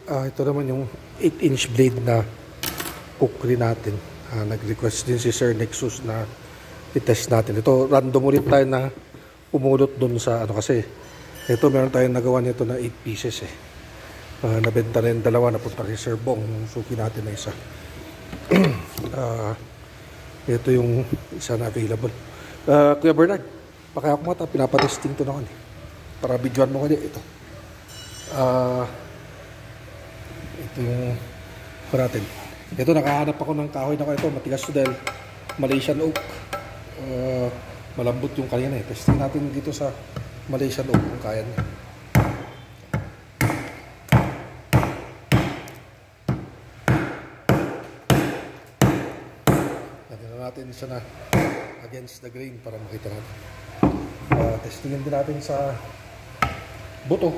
Ito naman yung 8-inch blade na kukri natin. Nag-request din si Sir Nexus na i-test natin. Ito, random ulit tayo na pumulot dun sa ano kasi. Ito, meron tayong nagawa nito na 8 pieces eh. Nabenta na yung dalawa, napunta kay Sir Bong. Suki natin na isa. Ito yung isa na available. Kuya Bernard, pakaya ko mata, pinapatesting to na eh. Para videoan mo kanya ito. Ito yung natin. Ito, nakahanap ako ng kahoy na ko. Ito, matigas to dahil Malaysian oak. Malambot yung kanina eh. Testing natin dito sa Malaysian oak kung kaya niya. Lagyan na natin siya na against the grain para makita natin. Testingin din natin sa buto.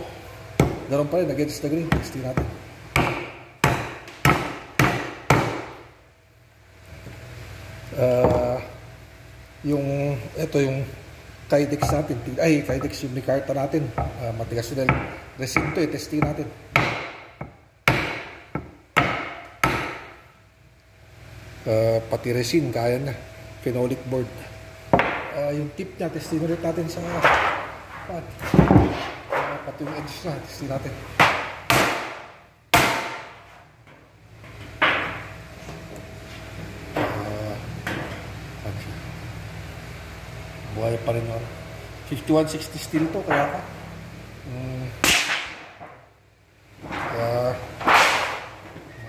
Ganon pa rin, against the grain. Testing natin. Ito yung Kydex natin. Ay, Kydex yung Micarta natin. Matigas din. Resin to eh. Testing natin. Pati resin, kaya na. Phenolic board. Yung tip niya, testing ulit natin sa pati yung edge na. Testing natin. Buhay pa rin ako. 5160 steel to, kaya ka.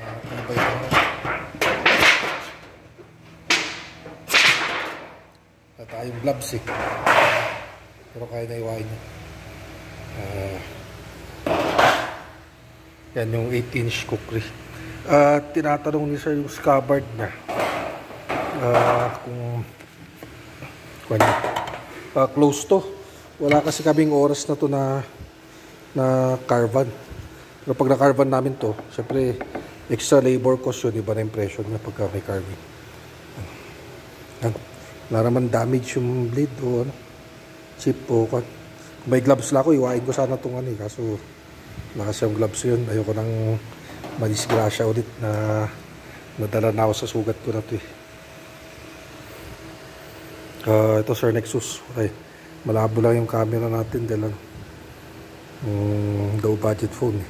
Matibay pa rin. Wala tayong gloves eh. Pero kaya na iwain niya. Yan yung 8-inch kukri. Tinatanong ni Sir yung scabbard na. Kung close to. Wala kasi kaming oras na to na carvan. Pero pag na-carvan namin to, syempre extra labor cost yun, iba na impression niya pagka may carving. Wala naman damage yung blade o ano, chip o kung may gloves lang ako, iwain ko sana itong ano eh. Kaso lakas yung gloves yun. Ayoko nang madisgrasya ulit na nadala na ako sa sugat ko na to eh. Ito Sir Nexus. Okay. Malabo lang yung camera natin dahil low budget phone eh.